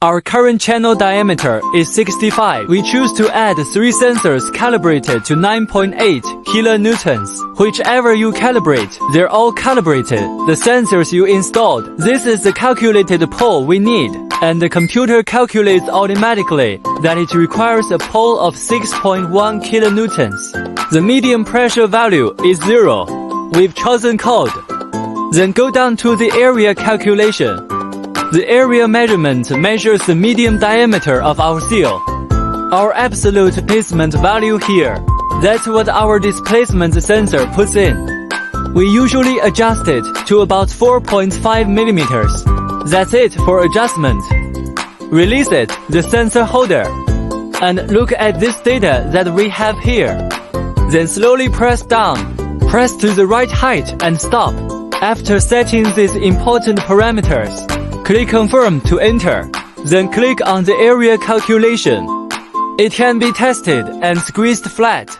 Our current channel diameter is 65. We choose to add 3 sensors calibrated to 9.8 kilonewtons. Whichever you calibrate, they're all calibrated. The sensors you installed, this is the calculated pull we need, and the computer calculates automatically that it requires a pull of 6.1 kilonewtons. The medium pressure value is 0. We've chosen cold. Then go down to the area calculation. The area measurement measures the medium diameter of our seal. Our absolute displacement value here. That's what our displacement sensor puts in. We usually adjust it to about 4.5 millimeters. That's it for adjustment. Release it, the sensor holder. And look at this data that we have here. Then slowly press down. Press to the right height and stop. After setting these important parameters, click Confirm to enter. Then click on the area calculation. It can be tested and squeezed flat.